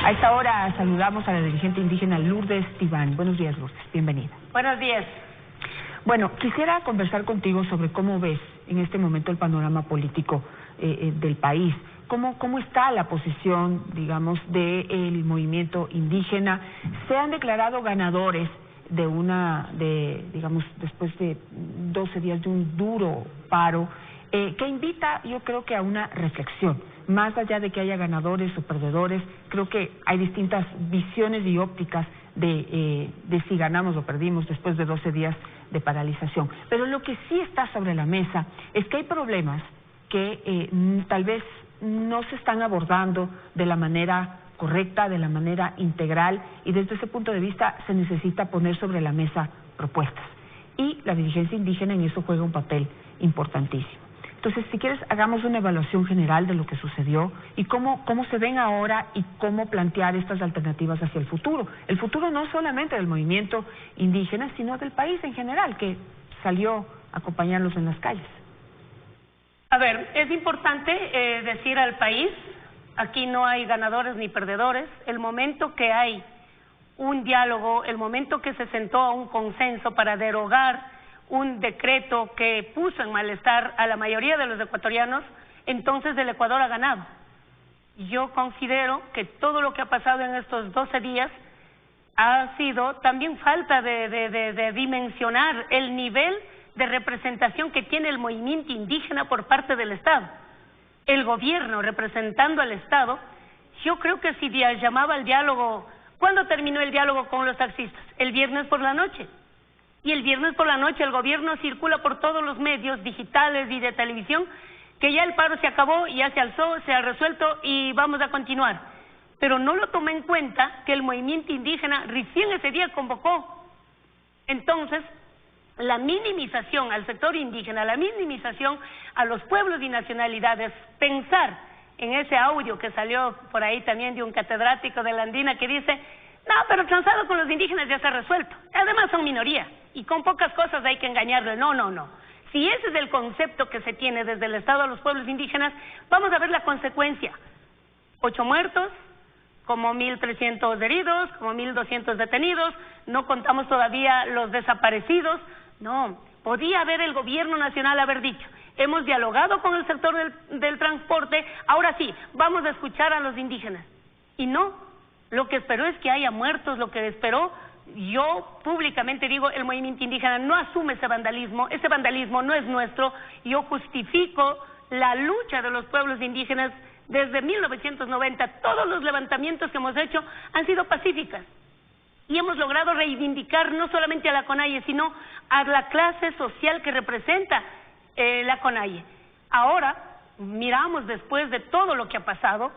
A esta hora saludamos a la dirigente indígena Lourdes Tibán. Buenos días, Lourdes. Bienvenida. Buenos días. Bueno, quisiera conversar contigo sobre cómo ves en este momento el panorama político del país. ¿Cómo está la posición, digamos, del movimiento indígena? Se han declarado ganadores digamos, después de 12 días de un duro paro, que invita, yo creo que a una reflexión. Más allá de que haya ganadores o perdedores, creo que hay distintas visiones y ópticas de si ganamos o perdimos después de 12 días de paralización. Pero lo que sí está sobre la mesa es que hay problemas que tal vez no se están abordando de la manera correcta, de la manera integral, y desde ese punto de vista se necesita poner sobre la mesa propuestas. Y la dirigencia indígena en eso juega un papel importantísimo. Entonces, si quieres, hagamos una evaluación general de lo que sucedió y cómo se ven ahora y cómo plantear estas alternativas hacia el futuro. El futuro no solamente del movimiento indígena, sino del país en general, que salió a acompañarlos en las calles. A ver, es importante decir al país, aquí no hay ganadores ni perdedores. El momento que hay un diálogo, el momento que se sentó a un consenso para derogar un decreto que puso en malestar a la mayoría de los ecuatorianos, entonces el Ecuador ha ganado. Yo considero que todo lo que ha pasado en estos 12 días ha sido también falta de dimensionar el nivel de representación que tiene el movimiento indígena por parte del Estado. El gobierno representando al Estado, yo creo que si llamaba al diálogo, ¿cuándo terminó el diálogo con los taxistas? El viernes por la noche. Y el viernes por la noche el gobierno circula por todos los medios digitales y de televisión que ya el paro se acabó, ya se alzó, se ha resuelto y vamos a continuar. Pero no lo tomé en cuenta que el movimiento indígena recién ese día convocó. Entonces, la minimización al sector indígena, la minimización a los pueblos y nacionalidades, pensar en ese audio que salió por ahí también de un catedrático de la Andina que dice: no, pero transado con los indígenas ya está resuelto, además son minoría y con pocas cosas hay que engañarle. No. Si ese es el concepto que se tiene desde el Estado a los pueblos indígenas, vamos a ver la consecuencia: 8 muertos, como 1.300 heridos, como 1.200 detenidos, no contamos todavía los desaparecidos. No, podía haber el gobierno nacional haber dicho: hemos dialogado con el sector del transporte, ahora sí, vamos a escuchar a los indígenas. Y no, lo que esperó es que haya muertos, lo que esperó, yo públicamente digo, el movimiento indígena no asume ese vandalismo no es nuestro. Yo justifico la lucha de los pueblos indígenas desde 1990, todos los levantamientos que hemos hecho han sido pacíficas. Y hemos logrado reivindicar no solamente a la CONAIE, sino a la clase social que representa la CONAIE. Ahora, miramos después de todo lo que ha pasado,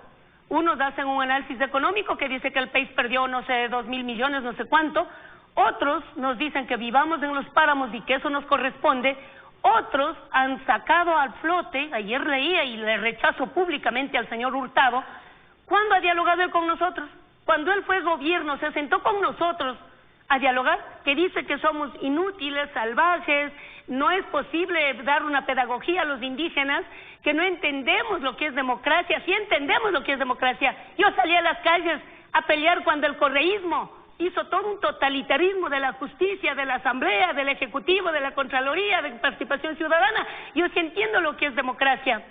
unos hacen un análisis económico que dice que el país perdió, no sé, 2.000 millones, no sé cuánto. Otros nos dicen que vivamos en los páramos y que eso nos corresponde. Otros han sacado al flote, ayer leía y le rechazo públicamente al señor Hurtado, ¿cuándo ha dialogado él con nosotros? Cuando él fue gobierno, se sentó con nosotros a dialogar, que dice que somos inútiles, salvajes, no es posible dar una pedagogía a los indígenas, que no entendemos lo que es democracia. Sí entendemos lo que es democracia. Yo salí a las calles a pelear cuando el correísmo hizo todo un totalitarismo de la justicia, de la asamblea, del ejecutivo, de la contraloría, de participación ciudadana. Yo sí entiendo lo que es democracia.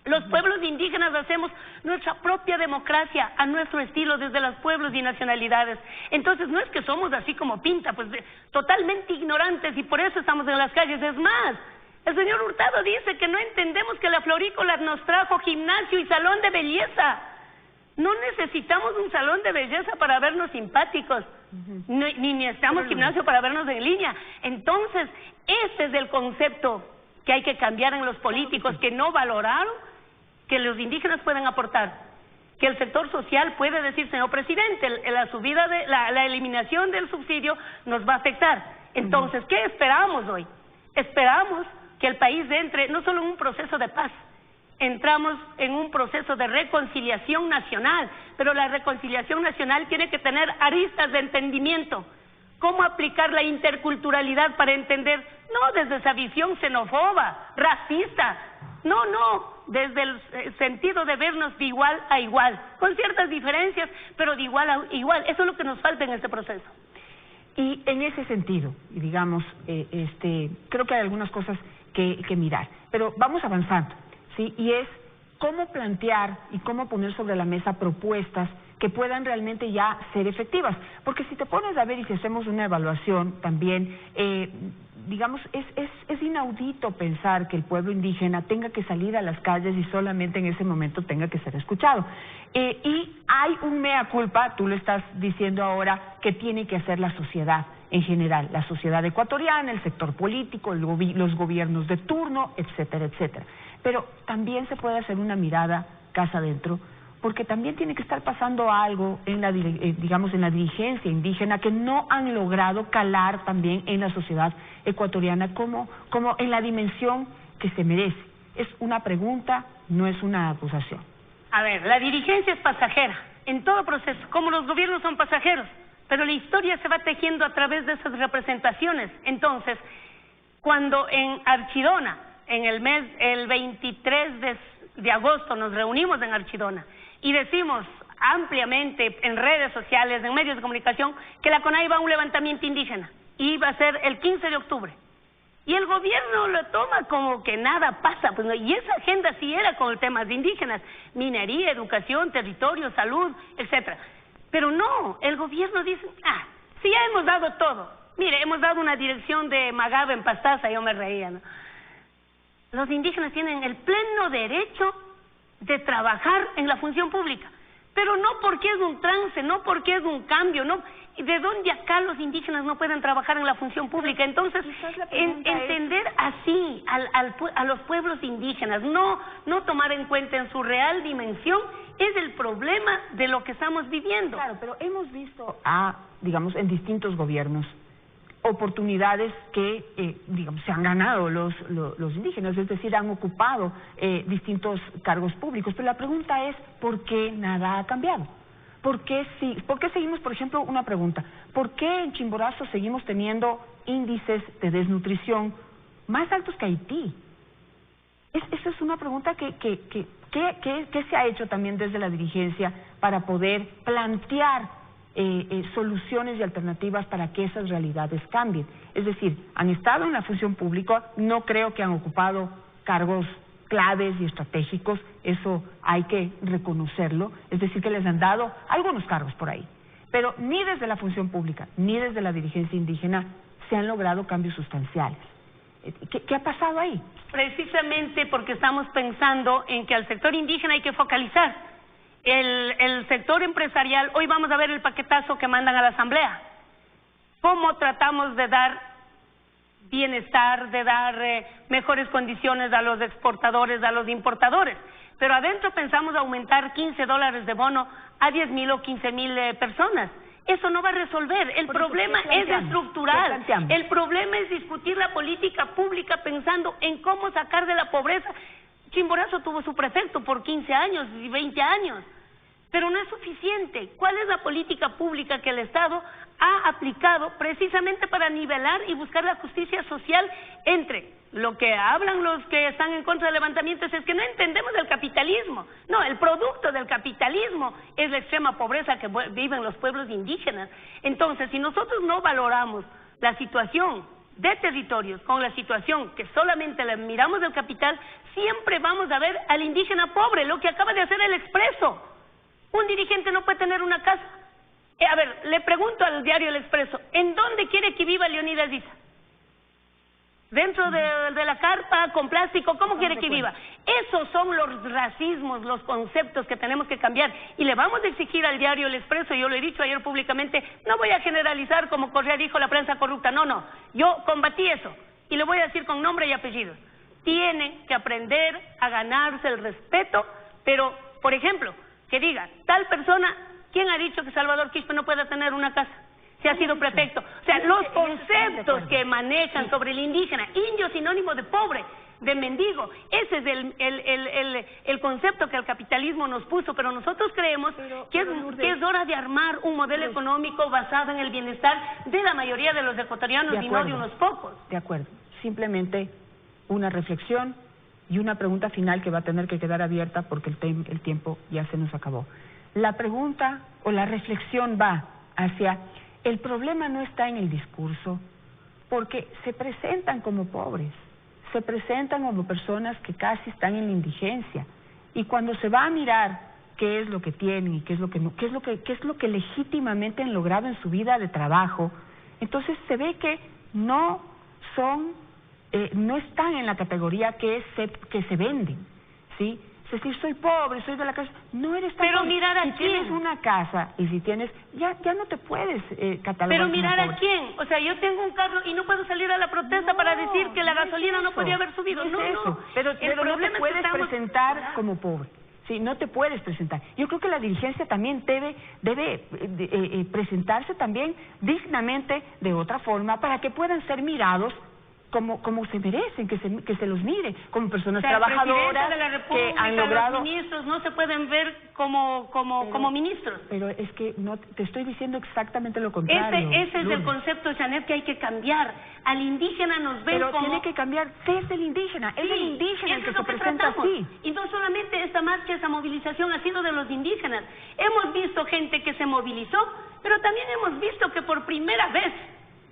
Los pueblos indígenas hacemos nuestra propia democracia a nuestro estilo desde los pueblos y nacionalidades. Entonces no es que somos así como pinta, pues totalmente ignorantes y por eso estamos en las calles. Es más, el señor Hurtado dice que no entendemos que la florícola nos trajo gimnasio y salón de belleza. No necesitamos un salón de belleza para vernos simpáticos, ni necesitamos gimnasio para vernos en línea. Entonces, ese es el concepto que hay que cambiar en los políticos, que no valoraron que los indígenas pueden aportar, que el sector social puede decir: señor presidente, la subida de la eliminación del subsidio nos va a afectar. Entonces, ¿qué esperamos hoy? Esperamos que el país entre no solo en un proceso de paz, entramos en un proceso de reconciliación nacional, pero la reconciliación nacional tiene que tener aristas de entendimiento. ¿Cómo aplicar la interculturalidad para entender? No desde esa visión xenófoba, racista. No, desde el sentido de vernos de igual a igual, con ciertas diferencias, pero de igual a igual. Eso es lo que nos falta en este proceso. Y en ese sentido, digamos, creo que hay algunas cosas que mirar, pero vamos avanzando, ¿sí? Y es cómo plantear y cómo poner sobre la mesa propuestas que puedan realmente ya ser efectivas. Porque si te pones a ver y si hacemos una evaluación también, digamos, es inaudito pensar que el pueblo indígena tenga que salir a las calles y solamente en ese momento tenga que ser escuchado. Y hay un mea culpa, tú lo estás diciendo ahora, que tiene que hacer la sociedad en general, la sociedad ecuatoriana, el sector político, los gobiernos de turno, etcétera, etcétera. Pero también se puede hacer una mirada casa adentro, porque también tiene que estar pasando algo en la, digamos, en la dirigencia indígena que no han logrado calar también en la sociedad ecuatoriana como en la dimensión que se merece. Es una pregunta, no es una acusación. A ver, la dirigencia es pasajera en todo proceso, como los gobiernos son pasajeros, pero la historia se va tejiendo a través de esas representaciones. Entonces, cuando en Archidona, el 23 de agosto nos reunimos en Archidona y decimos ampliamente en redes sociales, en medios de comunicación, que la CONAIE va a un levantamiento indígena y va a ser el 15 de octubre. Y el gobierno lo toma como que nada pasa, pues no, y esa agenda sí era con temas de indígenas, minería, educación, territorio, salud, etcétera. Pero no, el gobierno dice, si ya hemos dado todo, mire, hemos dado una dirección de Magaba en Pastaza, yo me reía, ¿no? Los indígenas tienen el pleno derecho de trabajar en la función pública, pero no porque es un trance, no porque es un cambio, no. ¿De dónde acá los indígenas no pueden trabajar en la función pública? Entonces, entender así a los pueblos indígenas, no tomar en cuenta en su real dimensión, es el problema de lo que estamos viviendo. Claro, pero hemos visto digamos, en distintos gobiernos, oportunidades que, digamos, se han ganado los indígenas, es decir, han ocupado distintos cargos públicos. Pero la pregunta es, ¿por qué nada ha cambiado? ¿Por qué seguimos, por ejemplo, una pregunta, ¿por qué en Chimborazo seguimos teniendo índices de desnutrición más altos que Haití? Esa es una pregunta que se ha hecho también desde la dirigencia para poder plantear soluciones y alternativas para que esas realidades cambien. Es decir, han estado en la función pública, no creo que han ocupado cargos claves y estratégicos, eso hay que reconocerlo, es decir, que les han dado algunos cargos por ahí, pero ni desde la función pública ni desde la dirigencia indígena se han logrado cambios sustanciales. ¿Qué ha pasado ahí? Precisamente porque estamos pensando en que al sector indígena hay que focalizar. El sector empresarial, hoy vamos a ver el paquetazo que mandan a la Asamblea. ¿Cómo tratamos de dar bienestar, de dar mejores condiciones a los exportadores, a los importadores? Pero adentro pensamos aumentar $15 de bono a 10,000 o 15,000 personas. Eso no va a resolver. El problema es estructural. El problema es discutir la política pública pensando en cómo sacar de la pobreza. Chimborazo tuvo su prefecto por 15 años y 20 años, pero no es suficiente. ¿Cuál es la política pública que el Estado ha aplicado precisamente para nivelar y buscar la justicia social entre lo que hablan los que están en contra del levantamiento? Es que no entendemos el capitalismo. No, el producto del capitalismo es la extrema pobreza que viven los pueblos indígenas. Entonces, si nosotros no valoramos la situación de territorios con la situación que solamente le miramos del capital, siempre vamos a ver al indígena pobre, lo que acaba de hacer el Expreso. Un dirigente no puede tener una casa. A ver, le pregunto al diario El Expreso, ¿en dónde quiere que viva Leonidas Diza? ¿Dentro de la carpa, con plástico? ¿Cómo quiere que viva? Esos son los racismos, los conceptos que tenemos que cambiar. Y le vamos a exigir al diario El Expreso, yo lo he dicho ayer públicamente, no voy a generalizar como Correa dijo la prensa corrupta, no, yo combatí eso. Y le voy a decir con nombre y apellidos. Tienen que aprender a ganarse el respeto, pero, por ejemplo, que diga, tal persona, ¿quién ha dicho que Salvador Quispe no pueda tener una casa? Si ha sido prefecto. O sea, los conceptos que manejan sobre el indígena, indio sinónimo de pobre, de mendigo, ese es el concepto que el capitalismo nos puso, pero nosotros creemos que es hora de armar un modelo económico basado en el bienestar de la mayoría de los ecuatorianos y no de unos pocos. De acuerdo, simplemente una reflexión Y una pregunta final que va a tener que quedar abierta porque el tiempo ya se nos acabó. La pregunta o la reflexión va hacia, el problema no está en el discurso, porque se presentan como pobres, se presentan como personas que casi están en la indigencia, y cuando se va a mirar qué es lo que tienen y qué es lo que no, qué es lo que legítimamente han logrado en su vida de trabajo, entonces se ve que no están en la categoría que se venden, ¿sí? Es decir, soy pobre, soy de la casa, no eres tan pero pobre. Mirar a si quién. Tienes una casa y si tienes, ya no te puedes catalogar. Pero como mirar pobre. a quién, o sea, yo tengo un carro y no puedo salir a la protesta para decir que la gasolina no podía haber subido, no. Pero no te puedes presentar como pobre. Sí, no te puedes presentar. Yo creo que la dirigencia también debe presentarse también dignamente de otra forma para que puedan ser mirados como se merecen, que se los mire como personas trabajadoras de la República, que han logrado. Los ministros no se pueden ver como ministros. Pero es que no te estoy diciendo exactamente lo contrario. Ese es el concepto, Janet, que hay que cambiar. Al indígena nos ven pero como... tiene que cambiar desde el indígena. Es el indígena el que se presenta así. Y no solamente esta marcha, esa movilización ha sido de los indígenas. Hemos visto gente que se movilizó, pero también hemos visto que por primera vez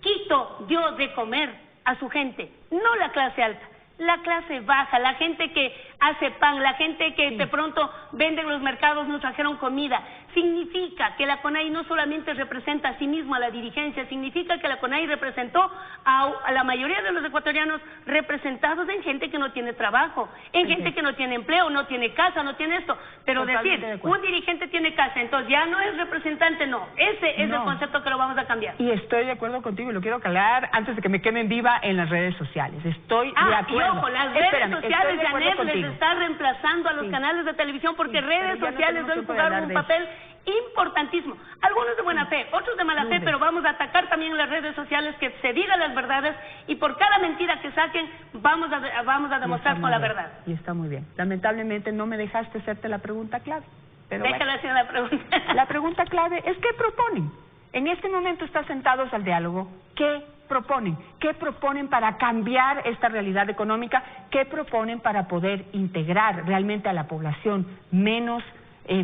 Quito dio de comer a su gente, no la clase alta, la clase baja, la gente que hace pan, la gente que de pronto vende en los mercados, nos trajeron comida. Significa que la CONADI no solamente representa a sí misma a la dirigencia, significa que la CONADI representó a la mayoría de los ecuatorianos representados en gente que no tiene trabajo, en gente que no tiene empleo, no tiene casa, no tiene esto. Pero decir, un dirigente tiene casa, entonces ya no es representante, no. Ese es el concepto que lo vamos a cambiar. Y estoy de acuerdo contigo y lo quiero calar antes de que me quemen viva en las redes sociales. Estoy de acuerdo. Y ojo, las redes sociales, Janet, les está reemplazando a los canales de televisión porque redes sociales hoy jugaron un papel importantísimo. Algunos de buena fe, otros de mala fe, pero vamos a atacar también las redes sociales, que se digan las verdades y por cada mentira que saquen vamos a demostrar con la verdad. Y está muy bien. Lamentablemente no me dejaste hacerte la pregunta clave. Pero déjale hacer la pregunta. La pregunta clave es ¿qué proponen? En este momento están sentados al diálogo. ¿Qué proponen? ¿Qué proponen para cambiar esta realidad económica? ¿Qué proponen para poder integrar realmente a la población menos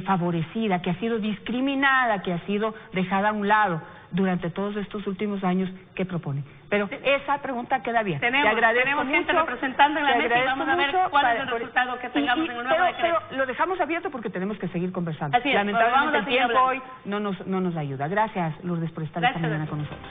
favorecida, que ha sido discriminada, que ha sido dejada a un lado durante todos estos últimos años? ¿Qué proponen? Pero esa pregunta queda bien. Tenemos gente representando en la mesa y vamos a ver cuál es el resultado que tengamos en el nuevo decreto. Pero lo dejamos abierto porque tenemos que seguir conversando. Así es, lamentablemente el tiempo hoy no nos ayuda. Gracias, Lourdes, por estar esta mañana con nosotros.